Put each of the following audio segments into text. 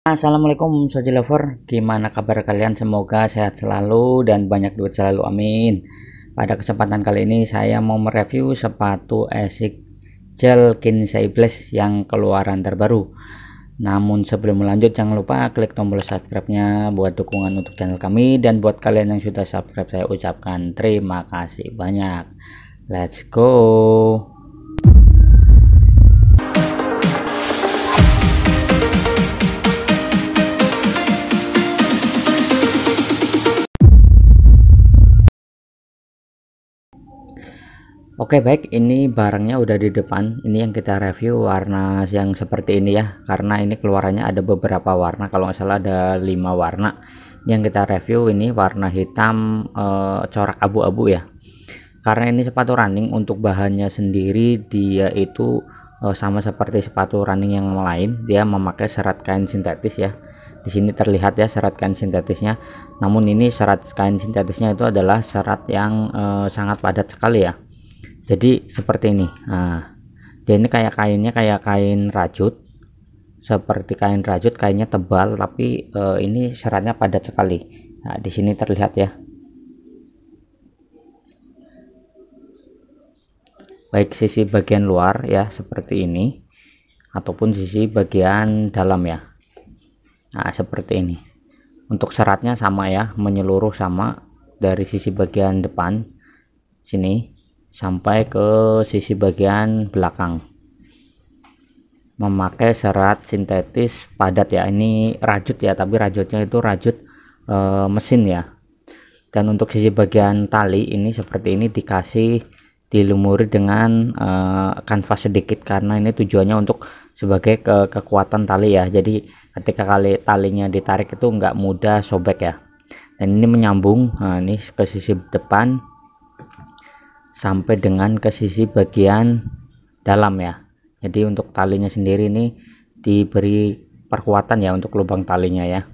Assalamualaikum Soji Lover, gimana kabar kalian? Semoga sehat selalu dan banyak duit selalu, amin. Pada kesempatan kali ini saya mau mereview sepatu Asics Gel Kinsey Blast yang keluaran terbaru. Namun sebelum lanjut, jangan lupa klik tombol subscribe-nya buat dukungan untuk channel kami, dan buat kalian yang sudah subscribe saya ucapkan terima kasih banyak. Let's go. Oke, baik, ini barangnya udah di depan. Ini yang kita review warna yang seperti ini ya, karena ini keluarannya ada beberapa warna, kalau nggak salah ada 5 warna. Ini yang kita review ini warna hitam corak abu-abu ya, karena ini sepatu running. Untuk bahannya sendiri dia itu sama seperti sepatu running yang lain, dia memakai serat kain sintetis ya. Di sini terlihat ya serat kain sintetisnya, namun ini serat kain sintetisnya itu adalah serat yang sangat padat sekali ya. Jadi seperti ini. Nah, dia ini kayak kainnya kayak kain rajut, seperti kain rajut, kainnya tebal, tapi ini seratnya padat sekali. Nah, di sini terlihat ya, baik sisi bagian luar ya seperti ini, ataupun sisi bagian dalam ya. Nah, seperti ini. Untuk seratnya sama ya, menyeluruh sama dari sisi bagian depan sini sampai ke sisi bagian belakang, memakai serat sintetis padat ya. Ini rajut ya, tapi rajutnya itu rajut mesin ya. Dan untuk sisi bagian tali ini seperti ini, dikasih dilumuri dengan kanvas sedikit, karena ini tujuannya untuk sebagai kekuatan tali ya. Jadi ketika talinya ditarik itu nggak mudah sobek ya. Dan ini menyambung, nah ini ke sisi depan sampai dengan ke sisi bagian dalam ya. Jadi untuk talinya sendiri ini diberi perkuatan ya untuk lubang talinya ya.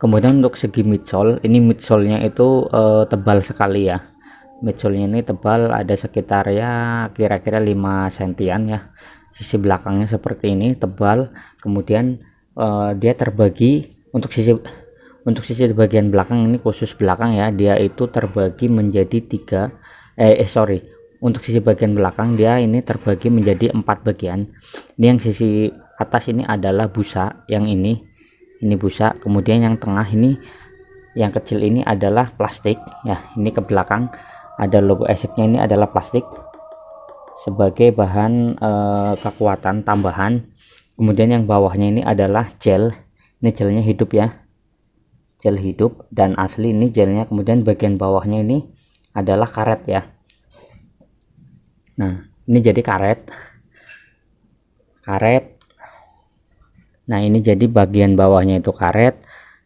Kemudian untuk segi midsole, ini midsole-nya itu tebal sekali ya. Midsole-nya ini tebal, ada sekitar ya kira-kira 5 sentian ya. Sisi belakangnya seperti ini, tebal. Kemudian dia terbagi untuk sisi bagian belakang, ini khusus belakang ya, dia itu terbagi menjadi untuk sisi bagian belakang dia ini terbagi menjadi 4 bagian. Ini yang sisi atas ini adalah busa, yang ini busa. Kemudian yang tengah ini, yang kecil ini adalah plastik ya. Ini ke belakang ada logo Asics-nya, ini adalah plastik sebagai bahan kekuatan tambahan. Kemudian yang bawahnya ini adalah gel. Ini gelnya hidup ya, gel hidup dan asli, ini gelnya. Kemudian bagian bawahnya ini adalah karet ya. Nah, ini jadi karet. Nah, ini jadi bagian bawahnya itu karet,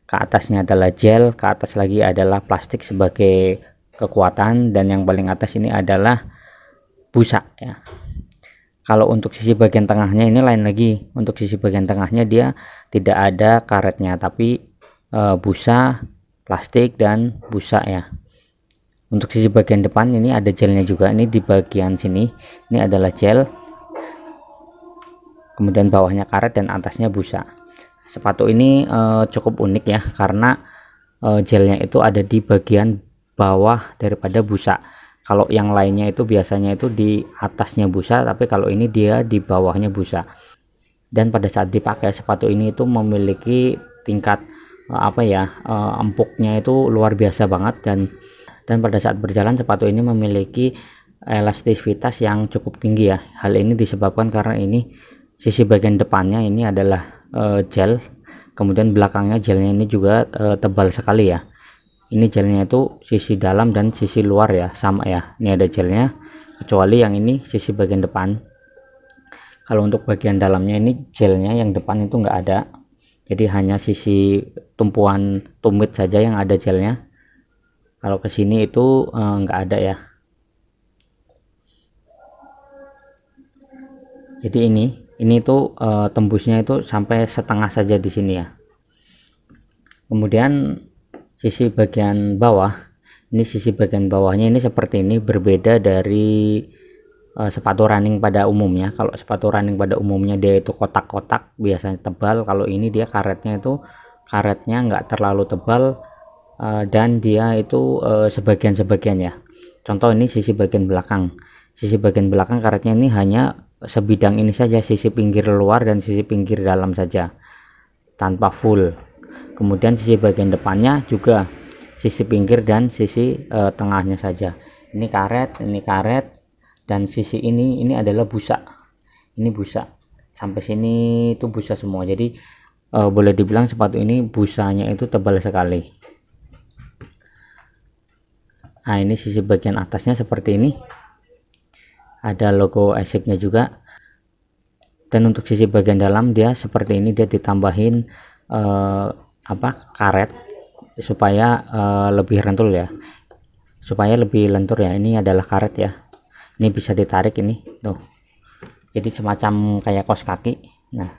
ke atasnya adalah gel, ke atas lagi adalah plastik sebagai kekuatan, dan yang paling atas ini adalah busa ya. Kalau untuk sisi bagian tengahnya ini lain lagi. Untuk sisi bagian tengahnya dia tidak ada karetnya, tapi busa, plastik, dan busa ya. Untuk sisi bagian depan ini ada gelnya juga. Ini di bagian sini ini adalah gel, kemudian bawahnya karet dan atasnya busa. Sepatu ini cukup unik ya, karena gelnya itu ada di bagian bawah daripada busa. Kalau yang lainnya itu biasanya itu di atasnya busa, tapi kalau ini dia di bawahnya busa. Dan pada saat dipakai, sepatu ini itu memiliki tingkat empuknya itu luar biasa banget, dan pada saat berjalan sepatu ini memiliki elastisitas yang cukup tinggi ya. Hal ini disebabkan karena ini sisi bagian depannya ini adalah gel, kemudian belakangnya gelnya ini juga tebal sekali ya. Ini gelnya itu sisi dalam dan sisi luar ya sama ya. Ini ada gelnya, kecuali yang ini sisi bagian depan. Kalau untuk bagian dalamnya ini gelnya yang depan itu enggak ada, jadi hanya sisi tumpuan tumit saja yang ada gelnya. Kalau ke sini itu enggak ada ya. Jadi ini tuh tembusnya itu sampai setengah saja di sini ya. Kemudian sisi bagian bawah, ini sisi bagian bawahnya ini seperti ini, berbeda dari sepatu running pada umumnya. Kalau sepatu running pada umumnya dia itu kotak-kotak biasanya tebal, kalau ini dia karetnya nggak terlalu tebal, dan dia itu sebagian-sebagian ya. Contoh ini sisi bagian belakang karetnya ini hanya sebidang ini saja, sisi pinggir luar dan sisi pinggir dalam saja, tanpa full. Kemudian sisi bagian depannya juga sisi pinggir dan sisi tengahnya saja. Ini karet, dan sisi ini adalah busa. Ini busa sampai sini itu busa semua. Jadi boleh dibilang sepatu ini busanya itu tebal sekali. Nah, ini sisi bagian atasnya seperti ini, ada logo ASICS-nya juga. Dan untuk sisi bagian dalam dia seperti ini, dia ditambahin karet supaya lebih lentur ya, ini adalah karet ya, ini bisa ditarik ini tuh, jadi semacam kayak kaos kaki. Nah,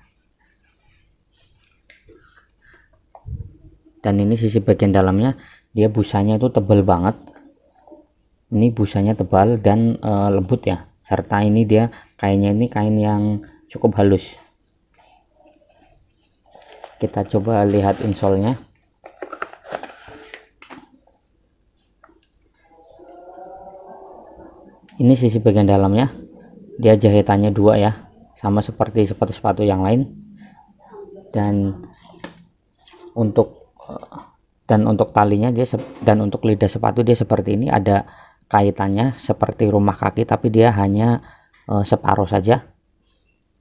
dan ini sisi bagian dalamnya, dia busanya itu tebal banget, ini busanya tebal dan lembut ya, serta ini dia kainnya ini kain yang cukup halus. Kita coba lihat insole-nya. Ini sisi bagian dalamnya, dia jahitannya 2 ya, sama seperti sepatu-sepatu yang lain. Dan untuk talinya dan untuk lidah sepatu dia seperti ini, ada kaitannya seperti rumah kaki, tapi dia hanya separuh saja.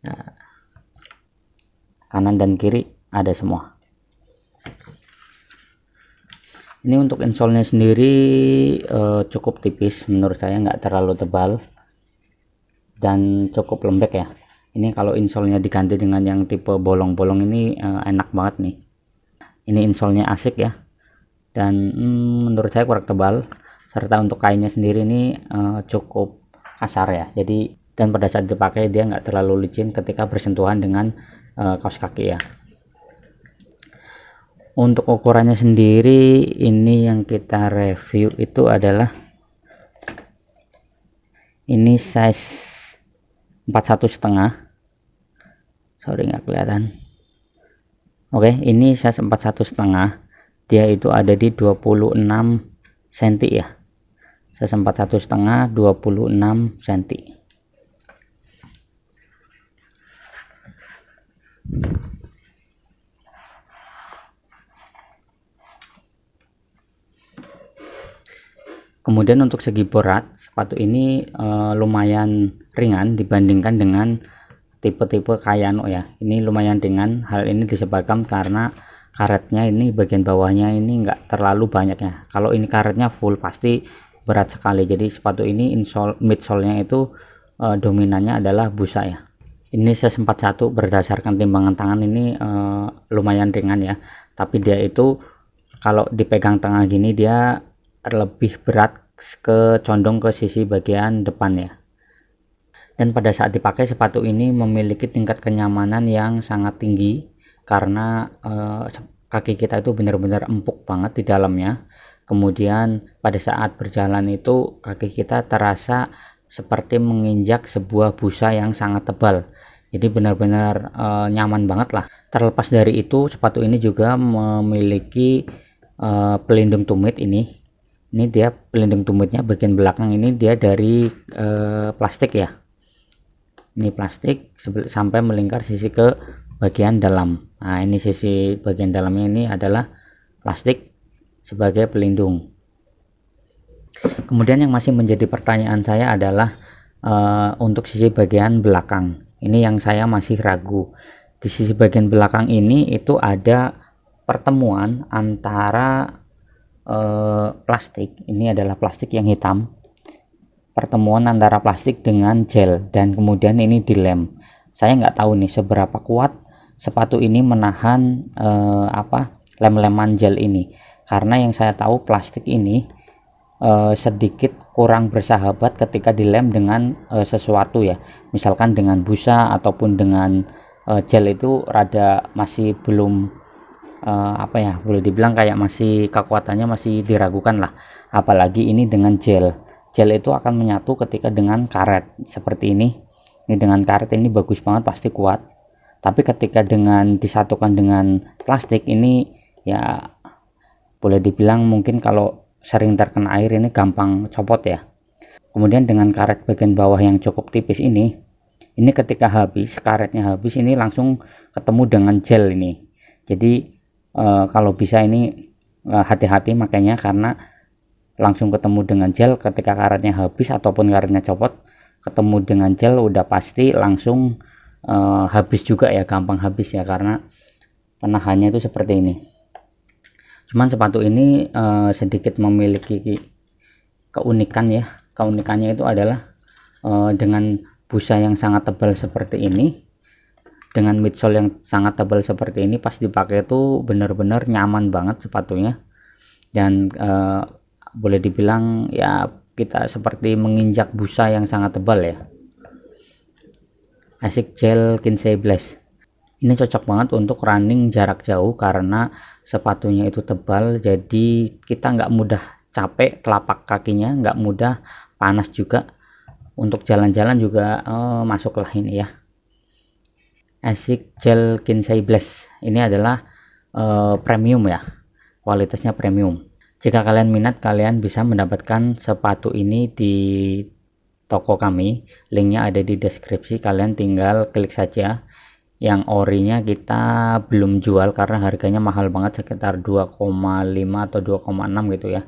Nah, kanan dan kiri ada semua. Ini untuk insole-nya sendiri cukup tipis menurut saya, nggak terlalu tebal dan cukup lembek ya. Ini kalau insole-nya diganti dengan yang tipe bolong-bolong ini enak banget nih. Ini insole-nya ASICS ya, dan menurut saya kurang tebal, serta untuk kainnya sendiri ini cukup kasar ya. Jadi dan pada saat dipakai dia nggak terlalu licin ketika bersentuhan dengan kaos kaki ya. Untuk ukurannya sendiri, ini yang kita review itu adalah ini size 41,5. Sorry nggak kelihatan. Oke, ini size 41,5. Dia itu ada di 26 cm ya. Size 41,5 26 cm. Kemudian untuk segi berat, sepatu ini lumayan ringan dibandingkan dengan tipe-tipe Kayano ya. Ini lumayan ringan. Hal ini disebabkan karena karetnya ini bagian bawahnya ini enggak terlalu banyak ya. Kalau ini karetnya full pasti berat sekali. Jadi sepatu ini midsole-nya itu dominannya adalah busa ya. Ini size 41 berdasarkan timbangan tangan ini lumayan ringan ya. Tapi dia itu kalau dipegang tengah gini dia lebih berat, condong ke sisi bagian depan ya. Dan pada saat dipakai sepatu ini memiliki tingkat kenyamanan yang sangat tinggi karena kaki kita itu benar-benar empuk banget di dalamnya. Kemudian pada saat berjalan itu kaki kita terasa seperti menginjak sebuah busa yang sangat tebal. Jadi benar-benar nyaman banget lah. Terlepas dari itu, sepatu ini juga memiliki pelindung tumit ini. Ini dia pelindung tumitnya bagian belakang ini dia dari plastik ya. Ini plastik sampai melingkar sisi ke bagian dalam. Nah, ini sisi bagian dalamnya ini adalah plastik sebagai pelindung. Kemudian yang masih menjadi pertanyaan saya adalah untuk sisi bagian belakang. Ini yang saya masih ragu. Di sisi bagian belakang ini itu ada pertemuan antara plastik, ini adalah plastik yang hitam, pertemuan antara plastik dengan gel, dan kemudian ini dilem. Saya nggak tahu nih seberapa kuat sepatu ini menahan lem-leman gel ini, karena yang saya tahu plastik ini sedikit kurang bersahabat ketika dilem dengan sesuatu ya, misalkan dengan busa ataupun dengan gel itu rada masih belum boleh dibilang kayak masih kekuatannya masih diragukan lah, apalagi ini dengan gel gel itu akan menyatu ketika dengan karet seperti ini. Ini dengan karet ini bagus banget, pasti kuat. Tapi ketika dengan disatukan dengan plastik ini ya boleh dibilang mungkin kalau sering terkena air ini gampang copot ya. Kemudian dengan karet bagian bawah yang cukup tipis ini ketika habis, karetnya habis, ini langsung ketemu dengan gel ini. Jadi kalau bisa ini hati-hati makanya, karena langsung ketemu dengan gel ketika karetnya habis ataupun karetnya copot, ketemu dengan gel udah pasti langsung habis juga ya, gampang habis ya, karena penahannya itu seperti ini. Cuman sepatu ini sedikit memiliki keunikan ya. Keunikannya itu adalah dengan busa yang sangat tebal seperti ini, dengan midsole yang sangat tebal seperti ini, pas dipakai itu benar-benar nyaman banget sepatunya. Dan boleh dibilang ya kita seperti menginjak busa yang sangat tebal ya. Asics Gel Kinsey Blast ini cocok banget untuk running jarak jauh karena sepatunya itu tebal, jadi kita nggak mudah capek telapak kakinya, nggak mudah panas juga. Untuk jalan-jalan juga masuklah ini ya. Asics Gel Kinsey Blast ini adalah premium ya, kualitasnya premium. Jika kalian minat, kalian bisa mendapatkan sepatu ini di toko kami, linknya ada di deskripsi, kalian tinggal klik saja. Yang orinya kita belum jual karena harganya mahal banget, sekitar 2,5 atau 2,6 gitu ya.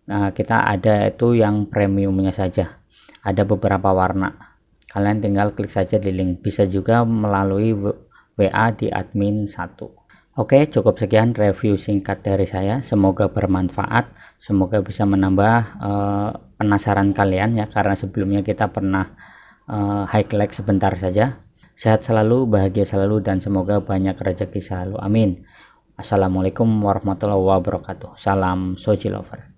Nah, kita ada itu yang premiumnya saja, ada beberapa warna, kalian tinggal klik saja di link, bisa juga melalui WA di admin 1. Oke, cukup sekian review singkat dari saya, semoga bermanfaat, semoga bisa menambah penasaran kalian ya, karena sebelumnya kita pernah highlight sebentar saja. Sehat selalu, bahagia selalu, dan semoga banyak rezeki selalu, amin. Assalamualaikum warahmatullahi wabarakatuh. Salam Soji Lover.